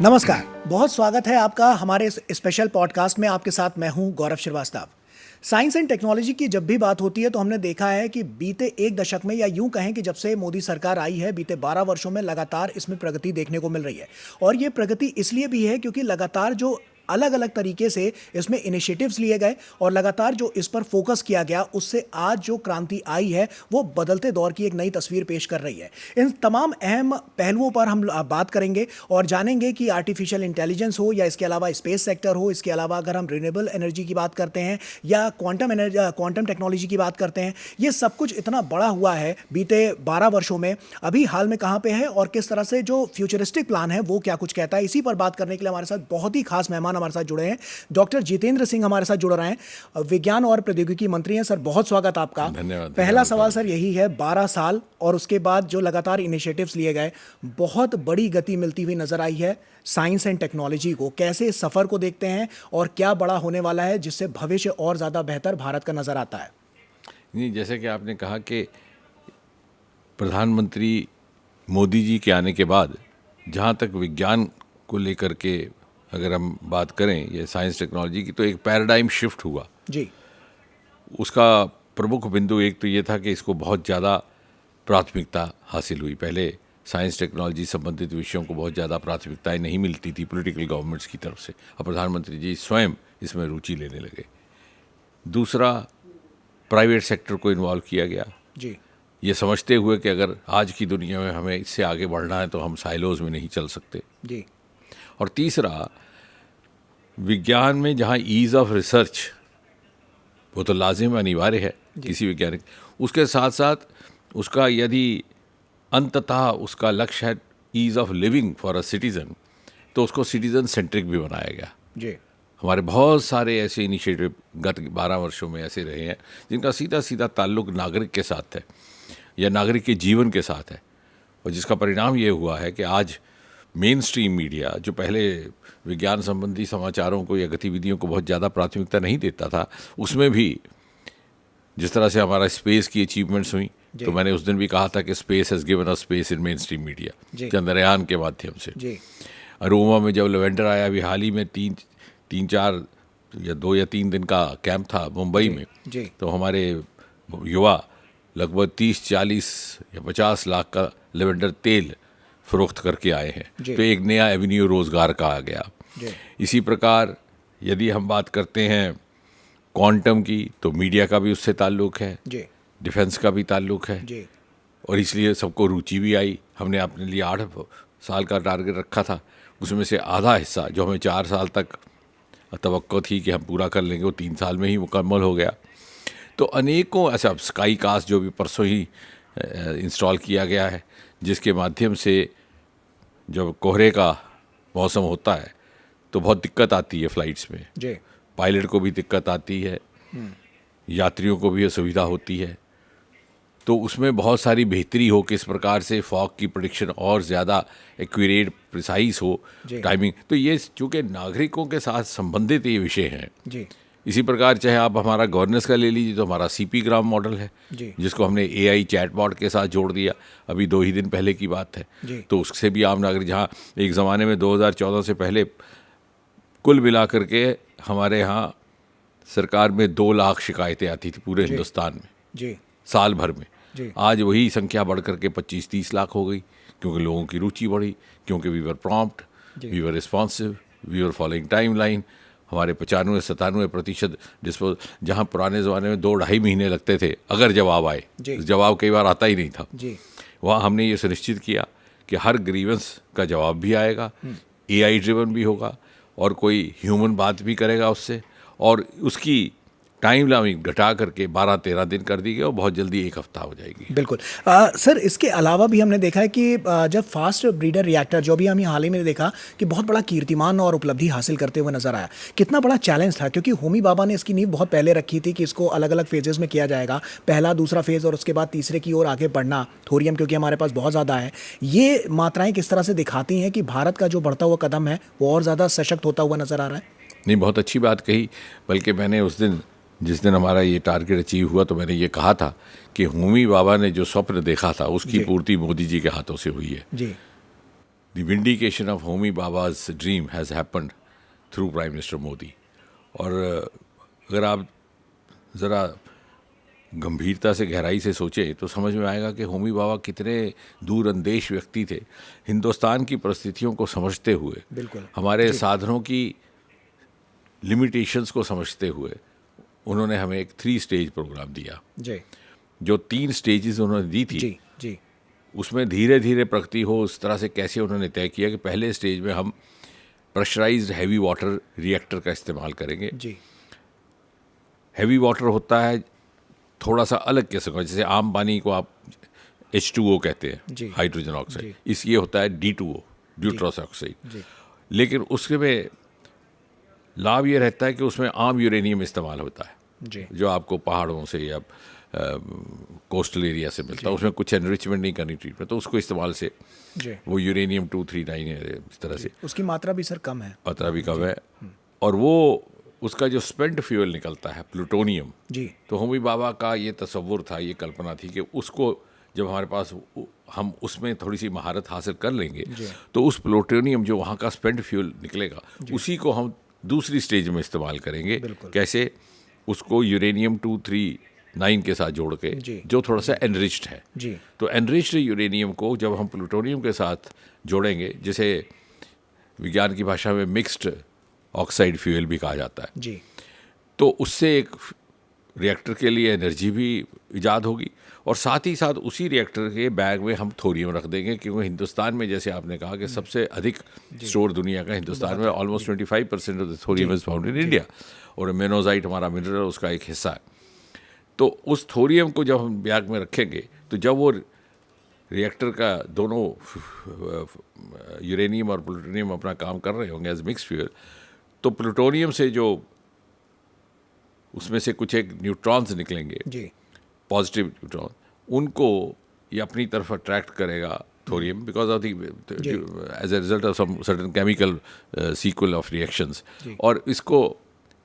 नमस्कार, बहुत स्वागत है आपका हमारे इस स्पेशल पॉडकास्ट में। आपके साथ मैं हूं गौरव श्रीवास्तव। साइंस एंड टेक्नोलॉजी की जब भी बात होती है तो हमने देखा है कि बीते एक दशक में, या यूं कहें कि जब से मोदी सरकार आई है, बीते 12 वर्षों में लगातार इसमें प्रगति देखने को मिल रही है। और ये प्रगति इसलिए भी है क्योंकि लगातार जो अलग अलग तरीके से इसमें इनिशिएटिव्स लिए गए और लगातार जो इस पर फोकस किया गया, उससे आज जो क्रांति आई है वो बदलते दौर की एक नई तस्वीर पेश कर रही है। इन तमाम अहम पहलुओं पर हम बात करेंगे और जानेंगे कि आर्टिफिशियल इंटेलिजेंस हो या इसके अलावा स्पेस सेक्टर हो, इसके अलावा अगर हम रिन्यूएबल एनर्जी की बात करते हैं या क्वांटम टेक्नोलॉजी की बात करते हैं, ये सब कुछ इतना बड़ा हुआ है बीते 12 वर्षों में। अभी हाल में कहाँ पे है और किस तरह से जो फ्यूचरिस्टिक प्लान है वो क्या कुछ कहता है, इसी पर बात करने के लिए हमारे साथ बहुत ही खास मेहमान हमारे साथ जुड़े हैं। डॉक्टर जितेंद्र सिंह हमारे साथ जुड़ रहे हैं, विज्ञान और प्रौद्योगिकी मंत्री हैं। सर, बहुत स्वागत आपका। धन्यवाद। पहला सवाल सर यही है, 12 साल और उसके बाद जो लगातार इनिशिएटिव्स लिए गए, बहुत बड़ी गति मिलती हुई नजर आई है साइंस एंड टेक्नोलॉजी को। कैसे इस सफर को देखते हैं और क्या बड़ा होने वाला है जिससे भविष्य और ज्यादा बेहतर भारत का नजर आता है? नहीं, जैसे कि आपने कहा कि प्रधानमंत्री मोदी जी के आने के बाद जहाँ तक विज्ञान को लेकर के अगर हम बात करें, ये साइंस टेक्नोलॉजी की, तो एक पैराडाइम शिफ्ट हुआ जी। उसका प्रमुख बिंदु एक तो ये था कि इसको बहुत ज़्यादा प्राथमिकता हासिल हुई। पहले साइंस टेक्नोलॉजी संबंधित विषयों को बहुत ज़्यादा प्राथमिकताएं नहीं मिलती थी पॉलिटिकल गवर्नमेंट्स की तरफ से, और प्रधानमंत्री जी स्वयं इसमें रुचि लेने लगे। दूसरा, प्राइवेट सेक्टर को इन्वॉल्व किया गया, जी। ये समझते हुए कि अगर आज की दुनिया में हमें इससे आगे बढ़ना है तो हम साइलोज में नहीं चल सकते। जी। और तीसरा, विज्ञान में जहाँ ईज़ ऑफ रिसर्च वो तो लाजिम अनिवार्य है किसी वैज्ञानिक, उसके साथ साथ उसका यदि अंततः उसका लक्ष्य है ease of living for a citizen, तो उसको सिटीज़न सेंट्रिक भी बनाया गया। जी। हमारे बहुत सारे ऐसे इनिशिएटिव गत 12 वर्षों में ऐसे रहे हैं जिनका सीधा सीधा ताल्लुक नागरिक के साथ है या नागरिक के जीवन के साथ है, और जिसका परिणाम ये हुआ है कि आज मेन स्ट्रीम मीडिया, जो पहले विज्ञान संबंधी समाचारों को या गतिविधियों को बहुत ज़्यादा प्राथमिकता नहीं देता था, उसमें भी जिस तरह से हमारा स्पेस की अचीवमेंट्स हुई, तो मैंने उस दिन भी कहा था कि space has given us space in main stream media, Chandrayaan के माध्यम से। अरोमा में जब लेवेंडर आया, अभी हाल ही में 2 या 3 दिन का कैंप था मुंबई में, तो हमारे युवा लगभग 30-40 या 50 लाख का लेवेंडर तेल फरोख्त करके आए हैं, तो एक नया एवेन्यू रोजगार का आ गया। इसी प्रकार यदि हम बात करते हैं क्वांटम की, तो मीडिया का भी उससे ताल्लुक है, डिफेंस का भी ताल्लुक है, और इसलिए सबको रुचि भी आई। हमने अपने लिए 8 साल का टारगेट रखा था, उसमें से आधा हिस्सा जो हमें 4 साल तक तवक्को थी कि हम पूरा कर लेंगे, वो 3 साल में ही मुकम्मल हो गया। तो अनेकों ऐसा स्काई कास्ट जो भी परसों ही इंस्टॉल किया गया है, जिसके माध्यम से जब कोहरे का मौसम होता है तो बहुत दिक्कत आती है फ्लाइट्स में, पायलट को भी दिक्कत आती है, यात्रियों को भी असुविधा होती है, तो उसमें बहुत सारी बेहतरी हो, किस प्रकार से फॉग की प्रेडिक्शन और ज़्यादा एक्यूरेट, प्रिसाइज हो, टाइमिंग। तो ये चूँकि नागरिकों के साथ संबंधित ये विषय हैं। इसी प्रकार चाहे आप हमारा गवर्नेंस का ले लीजिए, तो हमारा CP-ग्राम मॉडल है, जिसको हमने AI चैटबॉट के साथ जोड़ दिया, अभी 2 ही दिन पहले की बात है। तो उससे भी आम नागरिक, जहाँ एक ज़माने में 2014 से पहले कुल मिला करके हमारे यहाँ सरकार में 2 लाख शिकायतें आती थी पूरे हिंदुस्तान में साल भर में, आज वही संख्या बढ़ करके 25-30 लाख हो गई, क्योंकि लोगों की रुचि बढ़ी, क्योंकि we were prompt, we were responsive, we were following time line. हमारे 95-97% डिस्पोज, जहाँ पुराने ज़माने में 2-2.5 महीने लगते थे अगर जवाब आए, जवाब कई बार आता ही नहीं था, वहाँ हमने ये सुनिश्चित किया कि हर ग्रीवेंस का जवाब भी आएगा, AI ड्रिवन भी होगा, और कोई ह्यूमन बात भी करेगा उससे, और उसकी टाइम लाइन घटा करके 12-13 दिन कर दी गई, और बहुत जल्दी 1 हफ्ता हो जाएगी। बिल्कुल। सर, इसके अलावा भी हमने देखा है कि जब फास्ट ब्रीडर रिएक्टर, जो भी हम हाल ही में देखा कि बहुत बड़ा कीर्तिमान और उपलब्धि हासिल करते हुए नजर आया, कितना बड़ा चैलेंज था, क्योंकि होमी बाबा ने इसकी नींव बहुत पहले रखी थी कि इसको अलग अलग फेजेस में किया जाएगा, पहला दूसरा फेज और उसके बाद तीसरे की ओर आगे बढ़ना, थोरियम क्योंकि हमारे पास बहुत ज़्यादा है। ये मात्राएं किस तरह से दिखाती हैं कि भारत का जो बढ़ता हुआ कदम है वो और ज़्यादा सशक्त होता हुआ नजर आ रहा है? नहीं, बहुत अच्छी बात कही। बल्कि मैंने उस दिन, जिस दिन हमारा ये टारगेट अचीव हुआ, तो मैंने ये कहा था कि होमी बाबा ने जो स्वप्न देखा था उसकी पूर्ति मोदी जी के हाथों से हुई है। The vindication of Homi Bhabha's dream has happened through prime minister Modi. और अगर आप ज़रा गंभीरता से गहराई से सोचें तो समझ में आएगा कि होमी बाबा कितने दूरअंदेश व्यक्ति थे। हिंदुस्तान की परिस्थितियों को समझते हुए, बिल्कुल हमारे साधनों की लिमिटेशंस को समझते हुए उन्होंने हमें एक 3 स्टेज प्रोग्राम दिया। जी जो 3 स्टेजेस उन्होंने दी थी, जी जी उसमें धीरे धीरे प्रगति हो उस तरह से कैसे उन्होंने तय किया कि पहले स्टेज में हम प्रेशराइज्ड हैवी वाटर रिएक्टर का इस्तेमाल करेंगे। जी हैवी वाटर होता है थोड़ा सा अलग किस्म का, जैसे आम पानी को आप H2O कहते जी। हैं, हाइड्रोजन ऑक्साइड, जी। इस ये होता है D2O, ड्यूट्रॉस ऑक्साइड। जी लेकिन उसके में लाभ ये रहता है कि उसमें आम यूरेनियम इस्तेमाल होता है, जी जो आपको पहाड़ों से या कोस्टल एरिया से मिलता है। उसमें कुछ एनरिचमेंट नहीं करनी ट्रीटमेंट, तो उसको इस्तेमाल से जी वो यूरेनियम 239 है, इस तरह से उसकी मात्रा भी सर कम है। मात्रा भी कम है। और वो उसका जो स्पेंट फ्यूल निकलता है प्लूटोनियम, जी तो होमी बाबा का ये तसव्वुर था, ये कल्पना थी कि उसको जब हमारे पास हम उसमें थोड़ी सी महारत हासिल कर लेंगे तो उस प्लूटोनियम जो वहाँ का स्पेंट फ्यूल निकलेगा उसी को हम दूसरी स्टेज में इस्तेमाल करेंगे। कैसे? उसको यूरेनियम 239 के साथ जोड़ के, जो थोड़ा सा एनरिच्ड है। जी तो एनरिच्ड यूरेनियम को जब हम प्लूटोनियम के साथ जोड़ेंगे, जिसे विज्ञान की भाषा में मिक्स्ड ऑक्साइड फ्यूल भी कहा जाता है, जी तो उससे एक रिएक्टर के लिए एनर्जी भी ईजाद होगी और साथ ही साथ उसी रिएक्टर के बैग में हम थोरियम रख देंगे, क्योंकि हिंदुस्तान में, जैसे आपने कहा, कि सबसे अधिक स्टोर दुनिया का हिंदुस्तान में, almost 25% of the thorium is found in India, और मेनोजाइट हमारा मिनरल उसका एक हिस्सा है। तो उस थोरियम को जब हम बैग में रखेंगे तो जब वो रिएक्टर का दोनों यूरेनियम और प्लूटोनियम अपना काम कर रहे होंगे एज मिक्स फ्यूल, तो प्लूटोनियम से जो उसमें से कुछ एक न्यूट्रॉन्स निकलेंगे, जी पॉजिटिव न्यूट्रॉन, उनको ये अपनी तरफ अट्रैक्ट करेगा thorium, because of as a result of some certain chemical sequel of reactions, और इसको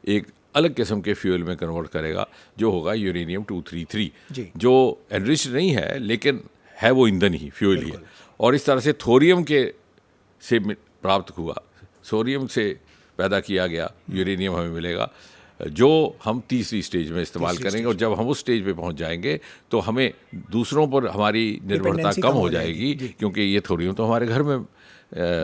एक अलग किस्म के फ्यूल में कन्वर्ट करेगा जो होगा यूरेनियम 233, जो एनरिच्ड नहीं है लेकिन है वो ईंधन ही, फ्यूल ही है। और इस तरह से थोरियम के से प्राप्त हुआ, थोरियम से पैदा किया गया यूरेनियम हमें मिलेगा, जो हम तीसरी स्टेज में इस्तेमाल करेंगे। और जब हम उस स्टेज पे पहुंच जाएंगे तो हमें दूसरों पर हमारी निर्भरता कम हो जाएगी, क्योंकि ये थोरियम तो हमारे घर में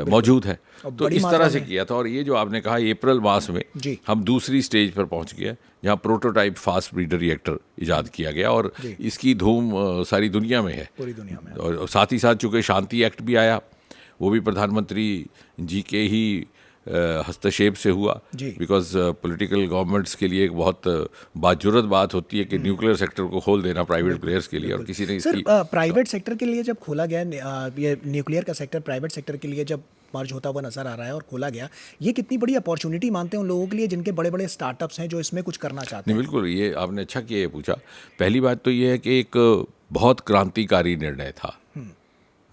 मौजूद है। तो इस तरह से किया था। और ये जो आपने कहा, अप्रैल मास में हम दूसरी स्टेज पर पहुंच गए, जहाँ प्रोटोटाइप फास्ट ब्रीडर रिएक्टर इजाद किया गया, और इसकी धूम सारी दुनिया में है, पूरी दुनिया में। और साथ ही साथ चूँकि शांति एक्ट भी आया, वो भी प्रधानमंत्री जी के ही हस्तक्षेप से हुआ, बिकॉज पॉलिटिकल गवर्नमेंट्स के लिए एक बहुत बाजुरत बात होती है कि न्यूक्लियर सेक्टर को खोल देना प्राइवेट प्लेयर्स के लिए, और किसी ने इसकी प्राइवेट सेक्टर के लिए जब खोला गया, ये न्यूक्लियर का सेक्टर प्राइवेट सेक्टर के लिए जब मर्ज होता हुआ नजर आ रहा है और खोला गया, ये कितनी बड़ी अपॉर्चुनिटी मानते हैं उन लोगों के लिए जिनके बड़े बड़े स्टार्टअप्स हैं जो इसमें कुछ करना चाहते हैं? नहीं, बिल्कुल, ये आपने अच्छा किया ये पूछा। पहली बात तो ये है कि एक बहुत क्रांतिकारी निर्णय था।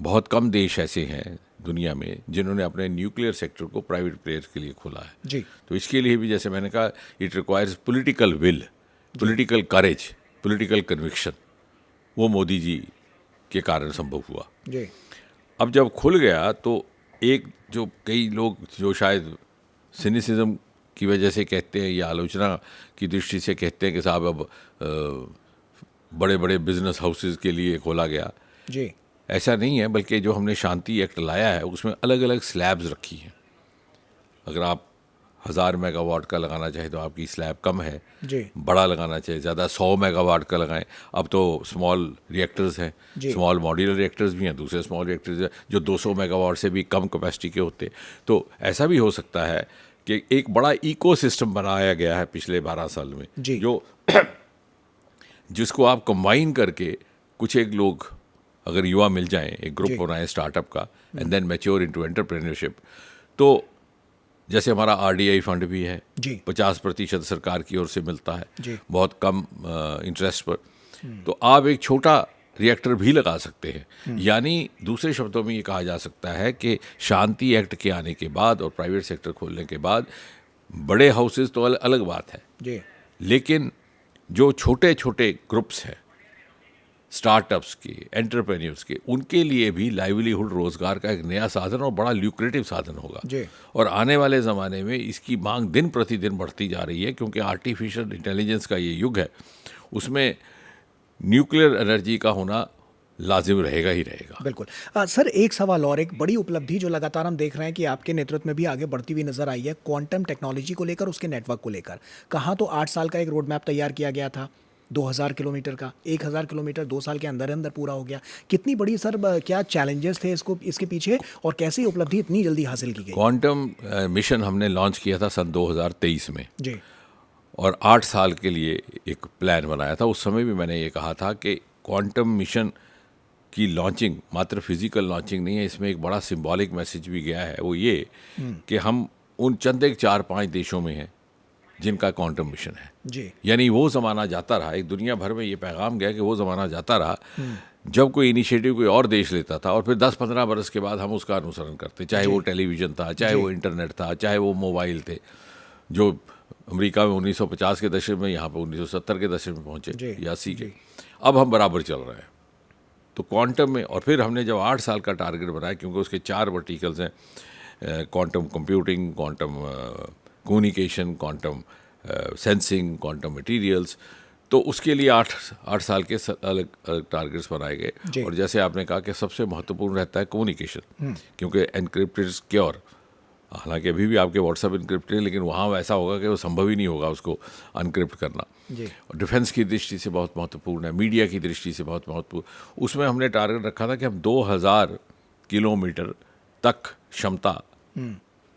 बहुत कम देश ऐसे हैं दुनिया में जिन्होंने अपने न्यूक्लियर सेक्टर को प्राइवेट प्लेयर्स के लिए खोला है। जी। तो इसके लिए भी, जैसे मैंने कहा, it requires political will, political courage, political conviction. वो मोदी जी के कारण संभव हुआ। जी। अब जब खुल गया तो एक जो कई लोग जो शायद सिनिसिज्म की वजह से कहते हैं या आलोचना की दृष्टि से कहते हैं कि साहब अब बड़े बड़े बिजनेस हाउसेस के लिए खोला गया। जी। ऐसा नहीं है, बल्कि जो हमने शांति एक्ट लाया है उसमें अलग अलग स्लैब्स रखी हैं। अगर आप 1000 मेगावाट का लगाना चाहे तो आपकी स्लैब कम है, बड़ा लगाना चाहिए ज़्यादा 100 मेगावाट का लगाएं। अब तो स्मॉल रिएक्टर्स हैं, स्मॉल मॉड्यूलर रिएक्टर्स भी हैं, दूसरे स्मॉल रिएक्टर्स हैं जो 200 मेगावाट से भी कम कैपेसिटी के होते हैं। तो ऐसा भी हो सकता है कि एक बड़ा इकोसिस्टम बनाया गया है पिछले 12 साल में, जो जिसको आप कंबाइन करके कुछ एक लोग, अगर युवा मिल जाएं, एक ग्रुप बनाएं स्टार्टअप का, and then mature into entrepreneurship. तो जैसे हमारा RDI फंड भी है, 50% सरकार की ओर से मिलता है, बहुत कम इंटरेस्ट पर। तो आप एक छोटा रिएक्टर भी लगा सकते हैं। यानी दूसरे शब्दों में ये कहा जा सकता है कि शांति एक्ट के आने के बाद और प्राइवेट सेक्टर खोलने के बाद बड़े हाउसेस तो अलग बात है, लेकिन जो छोटे छोटे ग्रुप्स हैं स्टार्टअप्स के, एंटरप्रेन्योर्स के, उनके लिए भी लाइवलीहुड, रोजगार का एक नया साधन और बड़ा ल्यूक्रेटिव साधन होगा। और आने वाले ज़माने में इसकी मांग दिन प्रतिदिन बढ़ती जा रही है, क्योंकि आर्टिफिशियल इंटेलिजेंस का ये युग है। उसमें न्यूक्लियर एनर्जी का होना लाजिम रहेगा ही रहेगा। बिल्कुल। सर, एक सवाल और, एक बड़ी उपलब्धि जो लगातार हम देख रहे हैं कि आपके नेतृत्व में भी आगे बढ़ती हुई नजर आई है, क्वांटम टेक्नोलॉजी को लेकर, उसके नेटवर्क को लेकर। कहाँ तो 8 साल का एक रोड मैप तैयार किया गया था 2000 किलोमीटर का, 1000 किलोमीटर 2 साल के अंदर अंदर पूरा हो गया। कितनी बड़ी सर, क्या चैलेंजेस थे इसके पीछे, और कैसी उपलब्धि इतनी जल्दी हासिल की गई? क्वांटम मिशन हमने लॉन्च किया था सन 2023 में जी। और 8 साल के लिए एक प्लान बनाया था। उस समय भी मैंने ये कहा था कि क्वांटम मिशन की लॉन्चिंग मात्र फिजिकल लॉन्चिंग नहीं है, इसमें एक बड़ा सिंबॉलिक मैसेज भी गया है। वो ये कि हम उन चंद एक 4-5 देशों में हैं जिनका क्वांटम मिशन है। जी। यानी वो ज़माना जाता रहा, एक दुनिया भर में ये पैगाम गया कि वो ज़माना जाता रहा जब कोई इनिशिएटिव कोई और देश लेता था और फिर 10-15 बरस के बाद हम उसका अनुसरण करते, चाहे वो टेलीविज़न था, चाहे वो इंटरनेट था, चाहे वो मोबाइल थे, जो अमेरिका में 1950 के दशक में, यहाँ पर 1970 के दशक में पहुँचे या 80 के। अब हम बराबर चल रहे हैं। तो क्वांटम में, और फिर हमने जब 8 साल का टारगेट बनाया, क्योंकि उसके 4 वर्टिकल्स हैं, quantum computing, quantum communication, quantum sensing, quantum materials, तो उसके लिए 8 साल के अलग अलग टारगेट्स बनाए गए। और जैसे आपने कहा कि सबसे महत्वपूर्ण रहता है कम्युनिकेशन, क्योंकि एनक्रिप्टेड सिक्योर, हालांकि अभी भी आपके व्हाट्सएप इनक्रिप्टेड है, लेकिन वहाँ वैसा होगा कि वो संभव ही नहीं होगा उसको अनक्रिप्ट करना। और डिफेंस की दृष्टि से बहुत महत्वपूर्ण है, मीडिया की दृष्टि से बहुत महत्वपूर्ण। उसमें हमने टारगेट रखा था कि हम 2000 किलोमीटर तक क्षमता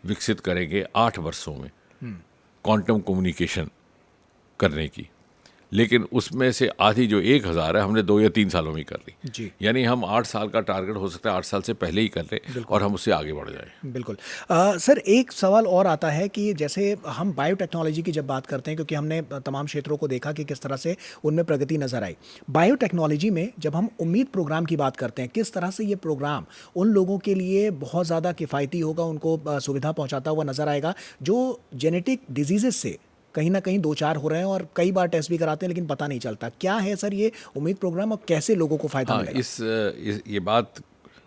विकसित करेंगे 8 वर्षों में क्वांटम कम्युनिकेशन करने की। लेकिन उसमें से आधी जो 1000 है हमने 2 या 3 सालों में कर ली। यानी हम 8 साल का टारगेट हो सकता है 8 साल से पहले ही कर लें और हम उससे आगे बढ़ जाएं। बिल्कुल। सर, एक सवाल और आता है कि जैसे हम बायोटेक्नोलॉजी की जब बात करते हैं, क्योंकि हमने तमाम क्षेत्रों को देखा कि किस तरह से उनमें प्रगति नजर आई, बायोटेक्नोलॉजी में जब हम उम्मीद प्रोग्राम की बात करते हैं, किस तरह से ये प्रोग्राम उन लोगों के लिए बहुत ज़्यादा किफ़ायती होगा, उनको सुविधा पहुँचाता हुआ नजर आएगा जो जेनेटिक डिजीजेस से कहीं ना कहीं 2-4 हो रहे हैं और कई बार टेस्ट भी कराते हैं लेकिन पता नहीं चलता। क्या है सर ये उम्मीद प्रोग्राम और कैसे लोगों को फायदा मिलेगा? ये बात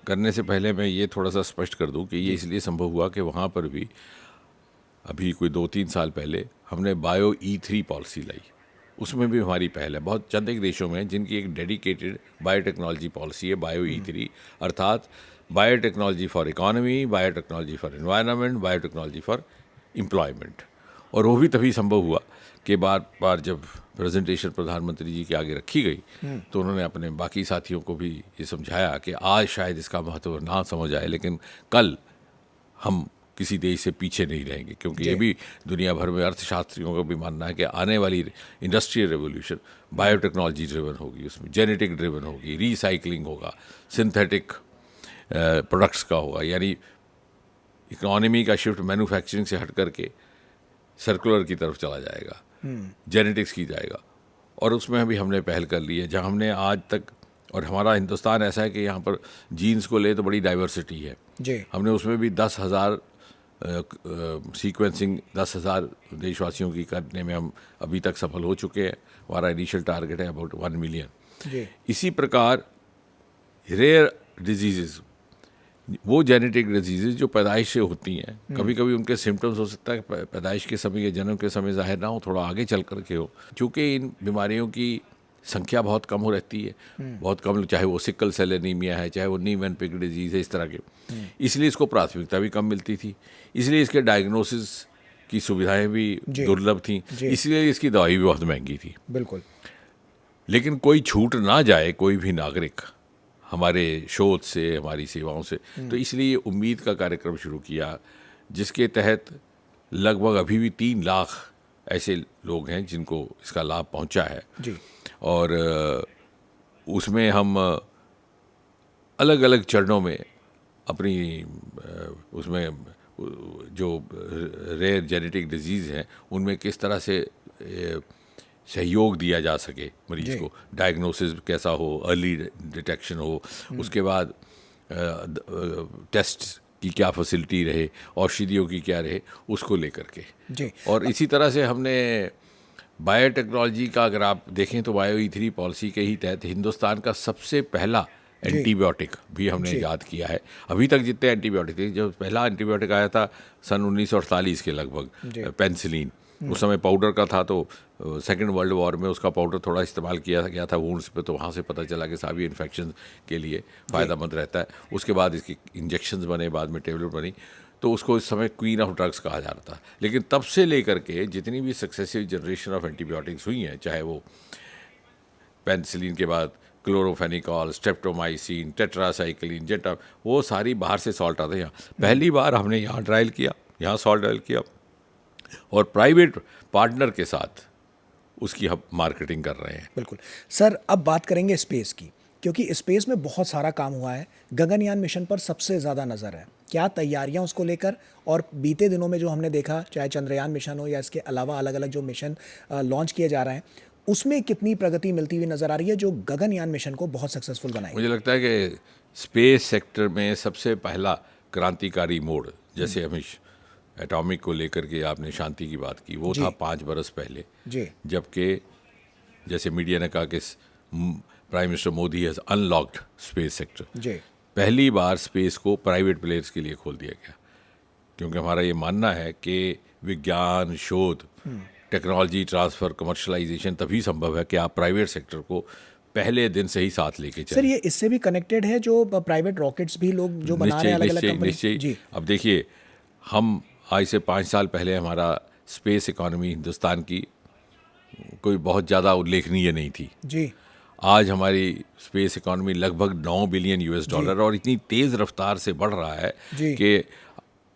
करने से पहले मैं ये थोड़ा सा स्पष्ट कर दूं कि ये इसलिए संभव हुआ कि वहाँ पर भी अभी कोई 2-3 साल पहले हमने बायो E3 पॉलिसी लाई। उसमें भी हमारी पहल है। बहुत चंद एक देशों में जिनकी एक डेडिकेटेड बायोटेक्नोलॉजी पॉलिसी है, बायो E3, अर्थात biotechnology for economy, biotechnology for environment, biotechnology for employment. और वो भी तभी संभव हुआ कि बार जब प्रेजेंटेशन प्रधानमंत्री जी के आगे रखी गई तो उन्होंने अपने बाकी साथियों को भी ये समझाया कि आज शायद इसका महत्व ना समझ आए, लेकिन कल हम किसी देश से पीछे नहीं रहेंगे, क्योंकि ये भी दुनिया भर में अर्थशास्त्रियों का भी मानना है कि आने वाली इंडस्ट्रियल रेवोल्यूशन बायोटेक्नोलॉजी ड्रिवन होगी, उसमें जेनेटिक ड्रिवन होगी, रिसाइकलिंग होगा, सिंथेटिक प्रोडक्ट्स का होगा। यानी इकोनॉमी का शिफ्ट मैन्युफैक्चरिंग से हट करके सर्कुलर की तरफ चला जाएगा, जेनेटिक्स की जाएगा। और उसमें भी हमने पहल कर ली है, जहाँ हमने आज तक, और हमारा हिंदुस्तान ऐसा है कि यहाँ पर जीन्स को ले तो बड़ी डाइवर्सिटी है जी। हमने उसमें भी 10,000 सीक्वेंसिंग 10,000 देशवासियों की करने में हम अभी तक सफल हो चुके हैं। हमारा इनिशियल टारगेट है अबाउट 1 मिलियन। इसी प्रकार रेयर डिजीज़, वो जेनेटिक डिजीज़ जो पैदाइश से होती हैं, कभी कभी उनके सिम्टम्स हो सकता है पैदाइश के समय या जन्म के समय जाहिर ना हो, थोड़ा आगे चल कर के हो। चूँकि इन बीमारियों की संख्या बहुत कम हो रहती है, बहुत कम, चाहे वो सिकल सेल एनीमिया है, चाहे वो नी एंड पिग डिजीज़ है, इस तरह के, इसलिए इसको प्राथमिकता भी कम मिलती थी, इसलिए इसके डायग्नोसिस की सुविधाएं भी दुर्लभ थी, इसलिए इसकी दवाई भी बहुत महंगी थी। बिल्कुल। लेकिन कोई छूट ना जाए कोई भी नागरिक हमारे शोध से, हमारी सेवाओं से, तो इसलिए उम्मीद का कार्यक्रम शुरू किया, जिसके तहत लगभग अभी भी 3 लाख ऐसे लोग हैं जिनको इसका लाभ पहुंचा है जी। और उसमें हम अलग अलग चरणों में अपनी उसमें जो रेयर जेनेटिक डिजीज़ हैं उनमें किस तरह से सहयोग दिया जा सके मरीज को, डायग्नोसिस कैसा हो, अर्ली डिटेक्शन हो, उसके बाद टेस्ट की क्या फैसिलिटी रहे, औषधियों की क्या रहे, उसको लेकर के जी। और इसी तरह से हमने बायोटेक्नोलॉजी का अगर आप देखें तो बायो E3 पॉलिसी के ही तहत हिंदुस्तान का सबसे पहला एंटीबायोटिक भी हमने ईजाद किया है। अभी तक जितने एंटीबायोटिक थे, जो पहला एंटीबायोटिक आया था सन 1948 के लगभग, पेनिसिलिन, उस समय पाउडर का था, तो सेकेंड वर्ल्ड वॉर में उसका पाउडर थोड़ा इस्तेमाल किया गया था वुंड्स पे, तो वहाँ से पता चला कि सारी इन्फेक्शन के लिए फ़ायदेमंद रहता है। उसके बाद इसकी इंजेक्शंस बने, बाद में टेबलेट बनी, तो उसको इस समय क्वीन ऑफ ड्रग्स कहा जा रहा था। लेकिन तब से लेकर के जितनी भी सक्सेसिव जनरेशन ऑफ एंटीबायोटिक्स हुई हैं, चाहे वो पेनिसिलिन के बाद क्लोरोफेनिकॉल, स्ट्रेप्टोमाइसिन, टेट्रासाइक्लिन, जेटा, वो सारी बाहर से सॉल्ट आते हैं। यहाँ पहली बार हमने यहाँ ट्रायल किया, यहाँ सॉल्ट ट्रायल किया, और प्राइवेट पार्टनर के साथ उसकी हम मार्केटिंग कर रहे हैं। बिल्कुल सर, अब बात करेंगे स्पेस की, क्योंकि स्पेस में बहुत सारा काम हुआ है। गगनयान मिशन पर सबसे ज़्यादा नज़र है, क्या तैयारियां उसको लेकर, और बीते दिनों में जो हमने देखा, चाहे चंद्रयान मिशन हो या इसके अलावा अलग अलग जो मिशन लॉन्च किए जा रहे हैं, उसमें कितनी प्रगति मिलती हुई नज़र आ रही है जो गगनयान मिशन को बहुत सक्सेसफुल बनाएगी? मुझे लगता है कि स्पेस सेक्टर में सबसे पहला क्रांतिकारी मोड़, जैसे हमें एटॉमिक को लेकर के आपने शांति की बात की, वो था 5 बरस पहले, जबकि जैसे मीडिया ने कहा कि prime minister Modi has unlocked space sector. पहली बार स्पेस को प्राइवेट प्लेयर्स के लिए खोल दिया गया, क्योंकि हमारा ये मानना है कि विज्ञान, शोध, टेक्नोलॉजी ट्रांसफ़र, कमर्शलाइजेशन तभी संभव है कि आप प्राइवेट सेक्टर को पहले दिन से ही साथ लेके चलें। सर, ये इससे भी कनेक्टेड है जो प्राइवेट रॉकेट्स भी लोग जो बना रहे हैं अलग-अलग कंपनी? निश्चय। अब देखिए, हम आज से 5 साल पहले हमारा स्पेस इकोनॉमी हिंदुस्तान की कोई बहुत ज़्यादा उल्लेखनीय नहीं थी जी। आज हमारी स्पेस इकोनॉमी लगभग $9 बिलियन और इतनी तेज़ रफ्तार से बढ़ रहा है कि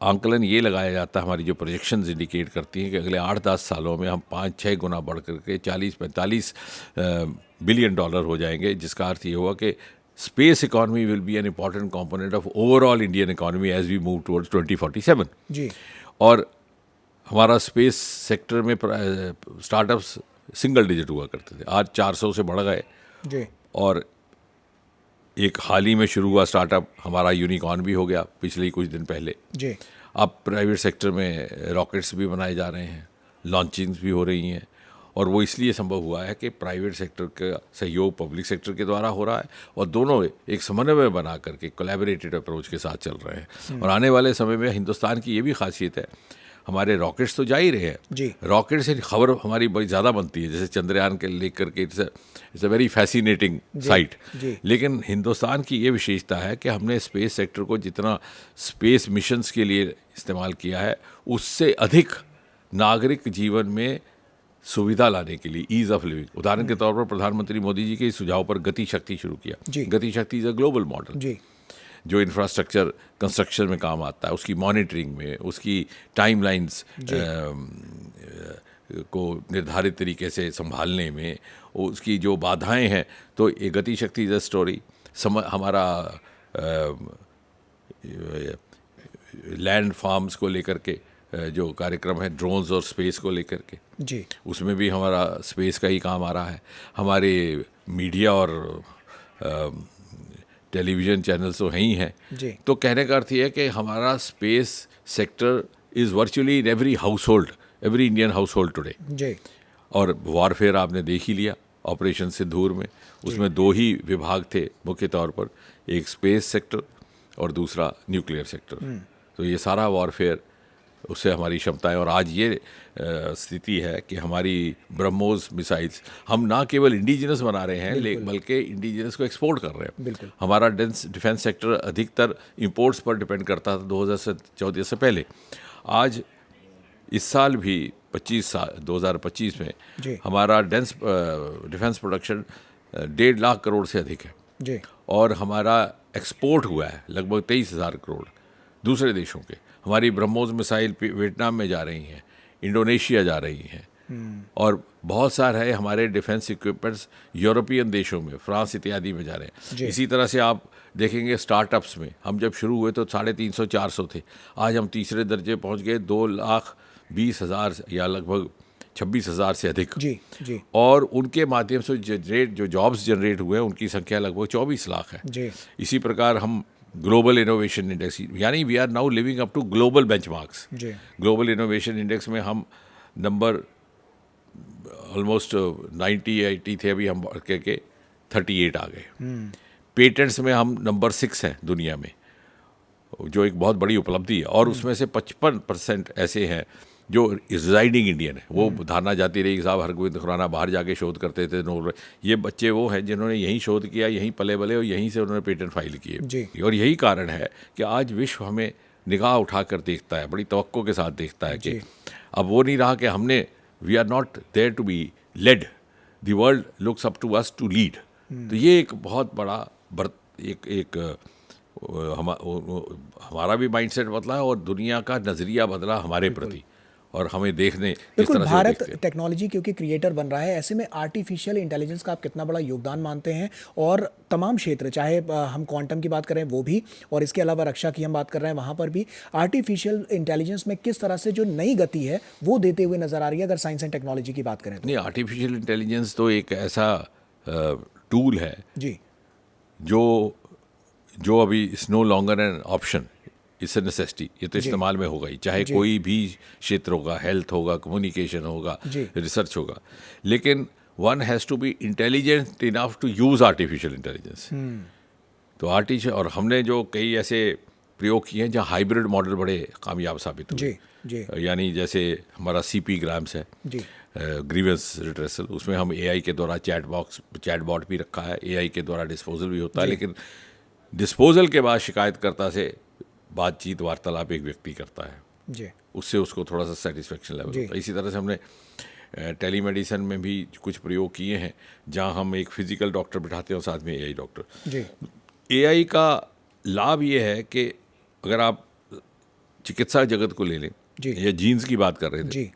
आंकलन ये लगाया जाता है, हमारी जो प्रोजेक्शंस इंडिकेट करती हैं कि अगले 8-10 सालों में हम 5-6 गुना बढ़ करके 40-45 बिलियन डॉलर हो जाएंगे, जिसका अर्थ ये हुआ कि space economy will be an important component of overall Indian economy as we move towards 2047 जी। और हमारा स्पेस सेक्टर में स्टार्टअप्स सिंगल डिजिट हुआ करते थे, आज 400 से बढ़ गए जी। और एक हाल ही में शुरू हुआ स्टार्टअप हमारा यूनिकॉर्न भी हो गया पिछले कुछ दिन पहले जी। अब प्राइवेट सेक्टर में रॉकेट्स भी बनाए जा रहे हैं, लॉन्चिंग्स भी हो रही हैं, और वो इसलिए संभव हुआ है कि प्राइवेट सेक्टर का सहयोग पब्लिक सेक्टर के द्वारा हो रहा है, और दोनों एक समन्वय बना करके कोलैबोरेटेड अप्रोच के साथ चल रहे हैं। और आने वाले समय में हिंदुस्तान की ये भी खासियत है, हमारे रॉकेट्स तो जा ही रहे हैं जी। रॉकेट से खबर हमारी बड़ी ज़्यादा बनती है, जैसे चंद्रयान के लेकर के it's a very fascinating site. लेकिन हिंदुस्तान की ये विशेषता है कि हमने स्पेस सेक्टर को जितना स्पेस मिशंस के लिए इस्तेमाल किया है, उससे अधिक नागरिक जीवन में सुविधा लाने के लिए, ईज़ ऑफ लिविंग। उदाहरण के तौर पर प्रधानमंत्री मोदी जी के इस सुझाव पर गति शक्ति शुरू किया। गति शक्ति इज़ अ ग्लोबल मॉडल जो इंफ्रास्ट्रक्चर कंस्ट्रक्शन में काम आता है, उसकी मॉनिटरिंग में, उसकी टाइमलाइंस को निर्धारित तरीके से संभालने में, उसकी जो बाधाएं हैं, तो ये गति शक्ति इज़ अ स्टोरी। हमारा लैंड फार्म्स को लेकर के जो कार्यक्रम है, ड्रोन्स और स्पेस को लेकर के जी, उसमें भी हमारा स्पेस का ही काम आ रहा है। हमारे मीडिया और टेलीविज़न चैनल्स तो हैं ही हैं, तो कहने का अर्थ ये है कि हमारा space sector is virtually in every household, every Indian household today जी। और वॉरफेयर आपने देख ही लिया, ऑपरेशन सिंदूर में, उसमें 2 ही विभाग थे मुख्य तौर पर, एक स्पेस सेक्टर और दूसरा न्यूक्लियर सेक्टर। तो ये सारा वॉरफेयर, उससे हमारी क्षमताएं, और आज ये स्थिति है कि हमारी ब्रह्मोस मिसाइल्स हम ना केवल इंडिजिनस बना रहे हैं, बल्कि इंडिजिनस को एक्सपोर्ट कर रहे हैं। हमारा डिफेंस सेक्टर अधिकतर इंपोर्ट्स पर डिपेंड करता था 2014 से पहले। आज इस साल भी 2025 में हमारा डिफेंस प्रोडक्शन 1.5 लाख करोड़ से अधिक है जी। और हमारा एक्सपोर्ट हुआ है लगभग 23,000 करोड़ दूसरे देशों के। हमारी ब्रह्मोस मिसाइल वियतनाम में जा रही हैं, इंडोनेशिया जा रही हैं, और बहुत सारे है हमारे डिफेंस इक्विपमेंट्स यूरोपियन देशों में, फ्रांस इत्यादि में जा रहे हैं। इसी तरह से आप देखेंगे स्टार्टअप्स में, हम जब शुरू हुए तो 350-400 थे, आज हम तीसरे दर्जे पहुंच गए, 2,20,000 या लगभग 26,000 से अधिक जी। और उनके माध्यम से जो जॉब्स जनरेट हुए हैं उनकी संख्या लगभग 24 लाख है जी। इसी प्रकार हम ग्लोबल इनोवेशन इंडेक्स, यानी we are now living up to global benchmarks. Global innovation index में हम नंबर ऑलमोस्ट 90-80 थे, अभी हम के 38 आ गए। पेटेंट्स में हम नंबर 6 हैं दुनिया में, जो एक बहुत बड़ी उपलब्धि है। और उसमें से 55% ऐसे हैं जो रिजाइडिंग इंडियन है। वो धारणा जाती रही कि साहब हरगोविंद खुराना बाहर जाके शोध करते थे, ये बच्चे वो हैं जिन्होंने यहीं शोध किया, यहीं पले बले और यहीं से उन्होंने पेटेंट फाइल किए। और यही कारण है कि आज विश्व हमें निगाह उठाकर देखता है, बड़ी तवक्को के साथ देखता है कि अब वो नहीं रहा कि हमने we are not there to be led, the world looks up to us to lead. तो ये एक बहुत बड़ा हमारा भी माइंडसेट बदला है और दुनिया का नज़रिया बदला हमारे प्रति, और हमें देखने किस तरह से भारत टेक्नोलॉजी क्योंकि क्रिएटर बन रहा है, ऐसे में आर्टिफिशियल इंटेलिजेंस का आप कितना बड़ा योगदान मानते हैं? और तमाम क्षेत्र, चाहे हम क्वांटम की बात करें वो भी, और इसके अलावा रक्षा की हम बात कर रहे हैं वहाँ पर भी, आर्टिफिशियल इंटेलिजेंस में किस तरह से जो नई गति है वो देते हुए नजर आ रही है अगर साइंस एंड टेक्नोलॉजी की बात करें तो? नहीं, आर्टिफिशियल इंटेलिजेंस तो एक ऐसा टूल है जी, जो अभी it's no longer an option, it's a necessity. ये तो इस्तेमाल में होगा ही, चाहे कोई भी क्षेत्र होगा, हेल्थ होगा, कम्युनिकेशन होगा, रिसर्च होगा। लेकिन one has to be intelligent enough to use artificial intelligence. तो आर्टिफिशियल, और हमने जो कई ऐसे प्रयोग किए हैं जहाँ हाइब्रिड मॉडल बड़े कामयाब साबित हुए। यानी जैसे हमारा CP ग्राम्स है, ग्रीवेंस रिट्रेसल, उसमें हम AI के द्वारा चैटबॉट भी रखा है, AI के द्वारा डिस्पोजल भी होता है, लेकिन डिस्पोजल के बाद शिकायतकर्ता से बातचीत वार्तालाप एक व्यक्ति करता है, उससे उसको थोड़ा सा सेटिस्फेक्शन लेवल होता है। इसी तरह से हमने टेलीमेडिसिन में भी कुछ प्रयोग किए हैं जहां हम एक फिजिकल डॉक्टर बिठाते हैं और साथ में AI डॉक्टर। AI का लाभ ये है कि अगर आप चिकित्सा जगत को ले लें, या जीन्स की बात कर रहे थे,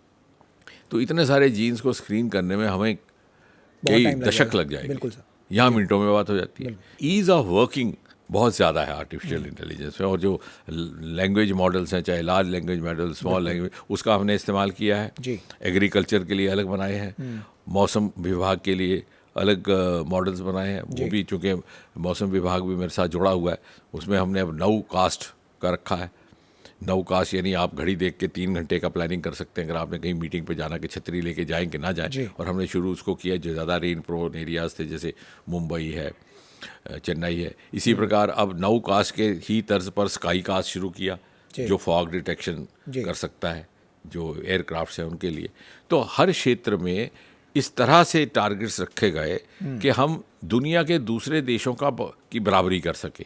तो इतने सारे जीन्स को स्क्रीन करने में हमें कई दशक लग जाएंगे, यहाँ मिनटों में बात हो जाती है। ईज़ ऑफ वर्किंग बहुत ज़्यादा है आर्टिफिशियल इंटेलिजेंस में, और जो लैंग्वेज मॉडल्स हैं, चाहे large language model, small language, उसका हमने इस्तेमाल किया है। एग्रीकल्चर के लिए अलग बनाए हैं, मौसम विभाग के लिए अलग मॉडल्स बनाए हैं। वो भी चूँकि मौसम विभाग भी मेरे साथ जुड़ा हुआ है, उसमें हमने अब 9 कास्ट का रखा है। 9 कास्ट यानी आप घड़ी देख के 3 घंटे का प्लानिंग कर सकते हैं अगर आपने कहीं मीटिंग पे जाना कि छतरी लेके जाएं कि ना जाएं। और हमने शुरू उसको किया जो ज़्यादा रेन प्रोन एरियाज़ थे, जैसे मुंबई है, चेन्नई है। इसी प्रकार अब 9 कास्ट के ही तर्ज पर स्काई कास्ट शुरू किया, जो फॉग डिटेक्शन कर सकता है, जो एयरक्राफ्ट है उनके लिए। तो हर क्षेत्र में इस तरह से टारगेट्स रखे गए कि हम दुनिया के दूसरे देशों की बराबरी कर सके।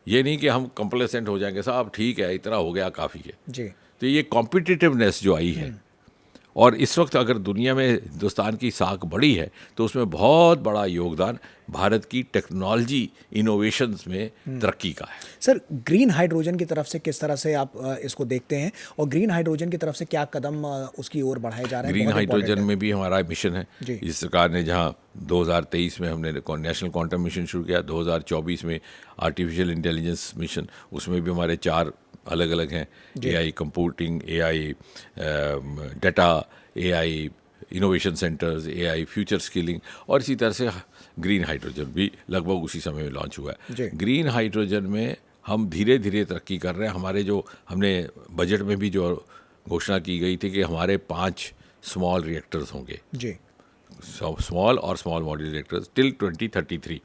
ये नहीं कि हम कंप्लेसेंट हो जाएंगे, साहब ठीक है इतना हो गया काफ़ी है। तो ये कॉम्पिटिटिवनेस जो आई है, और इस वक्त अगर दुनिया में हिंदुस्तान की साख बढ़ी है तो उसमें बहुत बड़ा योगदान भारत की टेक्नोलॉजी इनोवेशंस में तरक्की का है। सर, ग्रीन हाइड्रोजन की तरफ से किस तरह से आप इसको देखते हैं, और ग्रीन हाइड्रोजन की तरफ से क्या कदम उसकी ओर बढ़ाए जा रहे हैं? ग्रीन हाइड्रोजन में भी हमारा मिशन है। इस सरकार ने जहां 2023 में हमने नेशनल क्वांटम मिशन शुरू किया, 2024 में आर्टिफिशियल इंटेलिजेंस मिशन, उसमें भी हमारे 4 अलग अलग हैं, AI computing, AI data, AI innovation centres, AI future skilling, और इसी तरह से ग्रीन हाइड्रोजन भी लगभग उसी समय में लॉन्च हुआ है। ग्रीन हाइड्रोजन में हम धीरे धीरे तरक्की कर रहे हैं। हमने बजट में भी जो घोषणा की गई थी कि हमारे 5 स्मॉल रिएक्टर्स होंगे, स्मॉल और स्मॉल मॉड्यूलर रिएक्टर्स टिल 2033।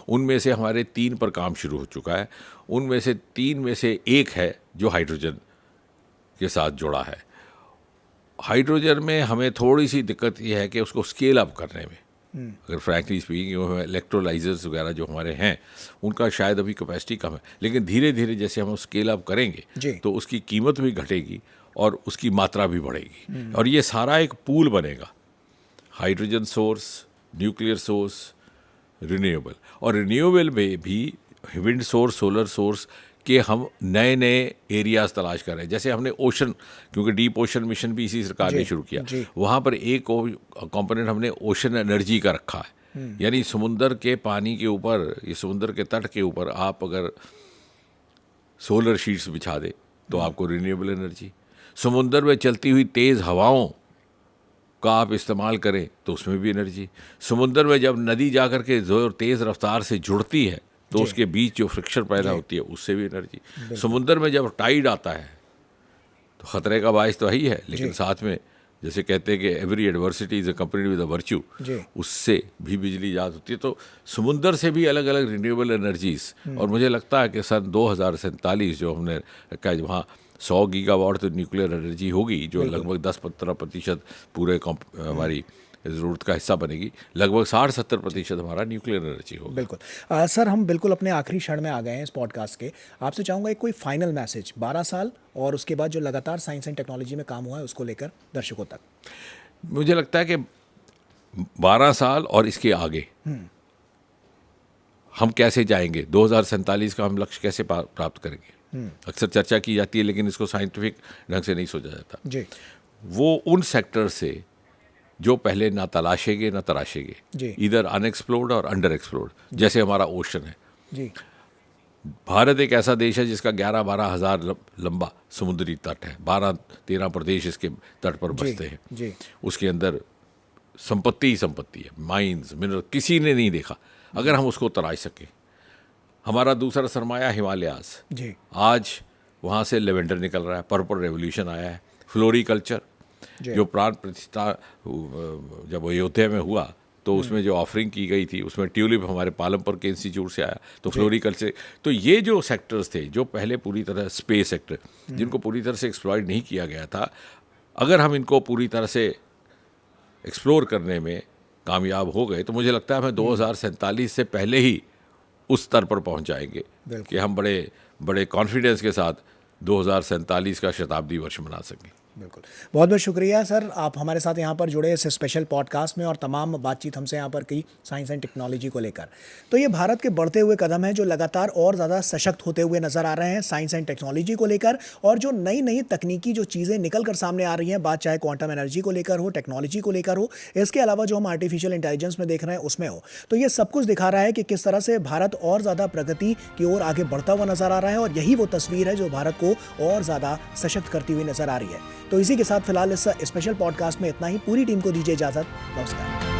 उनमें से हमारे 3 पर काम शुरू हो चुका है। उनमें से 3 में से एक है जो हाइड्रोजन के साथ जुड़ा है। हाइड्रोजन में हमें थोड़ी सी दिक्कत यह है कि उसको स्केल अप करने में, अगर फ्रैंकली स्पीकिंग, इलेक्ट्रोलाइजर्स वगैरह जो हमारे हैं उनका शायद अभी कैपेसिटी कम है, लेकिन धीरे धीरे जैसे हम स्केल अप करेंगे तो उसकी कीमत भी घटेगी और उसकी मात्रा भी बढ़ेगी, और ये सारा एक पूल बनेगा, hydrogen source, nuclear source, renewable. और रिन्यूएबल में भी विंड सोर्स, सोलर सोर्स के हम नए नए एरियाज तलाश कर रहे हैं। जैसे हमने ओशन, क्योंकि डीप ओशन मिशन भी इसी सरकार ने शुरू किया, वहाँ पर एक कंपोनेंट हमने ओशन एनर्जी का रखा है। यानी समुंदर के पानी के ऊपर, ये समुंदर के तट के ऊपर आप अगर सोलर शीट्स बिछा दे तो आपको रिन्यूएबल एनर्जी, समुंदर में चलती हुई तेज़ हवाओं का आप इस्तेमाल करें तो उसमें भी एनर्जी, समुंदर में जब नदी जाकर के जोर तेज़ रफ्तार से जुड़ती है तो उसके बीच जो फ्रिक्शन पैदा होती है उससे भी एनर्जी, समुंदर में जब टाइड आता है तो ख़तरे का बायस तो ही है, लेकिन साथ में जैसे कहते हैं कि every adversity is accompanied with a virtue, उससे भी बिजली ईजाद होती है। तो समुंदर से भी अलग अलग रिन्यूएबल एनर्जीज, और मुझे लगता है कि सन 2047 जो हमने रखा है, वहाँ 100 गीगावाट तो न्यूक्लियर एनर्जी होगी, जो लगभग 10-15% पूरे हमारी ज़रूरत का हिस्सा बनेगी। लगभग 60-70% हमारा न्यूक्लियर एनर्जी होगा। बिल्कुल। सर, हम बिल्कुल अपने आखिरी क्षण में आ गए हैं इस पॉडकास्ट के। आपसे चाहूँगा एक कोई फाइनल मैसेज 12 साल और उसके बाद जो लगातार साइंस एंड टेक्नोलॉजी में काम हुआ है उसको लेकर दर्शकों तक। मुझे लगता है कि 12 साल और इसके आगे हम कैसे जाएंगे, 2047 का हम लक्ष्य कैसे प्राप्त करेंगे। अक्सर चर्चा की जाती है, लेकिन इसको साइंटिफिक ढंग से नहीं सोचा जाता जी। वो उन सेक्टर से जो पहले ना तलाशेंगे ना तराशेंगे, इधर अनएक्सप्लोर्ड और अंडर एक्सप्लोर्ड, जैसे हमारा ओशन है जी। भारत एक ऐसा देश है जिसका 11-12 हज़ार लंबा समुद्री तट है, 12-13 प्रदेश इसके तट पर बसते हैं जी। उसके अंदर संपत्ति ही संपत्ति है, माइंस, मिनरल, किसी ने नहीं देखा। अगर हम उसको तराश सकें, हमारा दूसरा सरमाया हिमालयाज जी। आज वहाँ से लेवेंडर निकल रहा है, पर्पल रेवोल्यूशन आया है, फ्लोरिकल्चर जो प्राण प्रतिष्ठा जब अयोध्या में हुआ तो उसमें जो ऑफरिंग की गई थी उसमें ट्यूलिप हमारे पालमपुर के इंस्टीट्यूट से आया, तो फ्लोरिकल्चर। तो ये जो सेक्टर्स थे जो पहले पूरी तरह स्पेस सेक्टर जिनको पूरी तरह से एक्सप्लॉइट नहीं किया गया था, अगर हम इनको पूरी तरह से एक्सप्लोर करने में कामयाब हो गए तो मुझे लगता है हमें 2047 से पहले ही उस स्तर पर पहुंच जाएंगे कि हम बड़े बड़े कॉन्फिडेंस के साथ 2047 का शताब्दी वर्ष मना सकें। बिल्कुल। बहुत बहुत शुक्रिया सर, आप हमारे साथ यहाँ पर जुड़े इस स्पेशल पॉडकास्ट में और तमाम बातचीत हमसे यहाँ पर की साइंस एंड टेक्नोलॉजी को लेकर। तो ये भारत के बढ़ते हुए कदम हैं जो लगातार और ज़्यादा सशक्त होते हुए नज़र आ रहे हैं साइंस एंड टेक्नोलॉजी को लेकर, और जो नई नई तकनीकी जो चीज़ें निकल कर सामने आ रही हैं, बात चाहे क्वांटम एनर्जी को लेकर हो, टेक्नोलॉजी को लेकर हो, इसके अलावा जो हम आर्टिफिशियल इंटेलिजेंस में देख रहे हैं उसमें हो, तो ये सब कुछ दिखा रहा है कि किस तरह से भारत और ज़्यादा प्रगति की ओर आगे बढ़ता हुआ नज़र आ रहा है, और यही वो तस्वीर है जो भारत को और ज़्यादा सशक्त करती हुई नज़र आ रही है। तो इसी के साथ फिलहाल इस स्पेशल पॉडकास्ट में इतना ही। पूरी टीम को दीजिए इजाज़त। नमस्कार।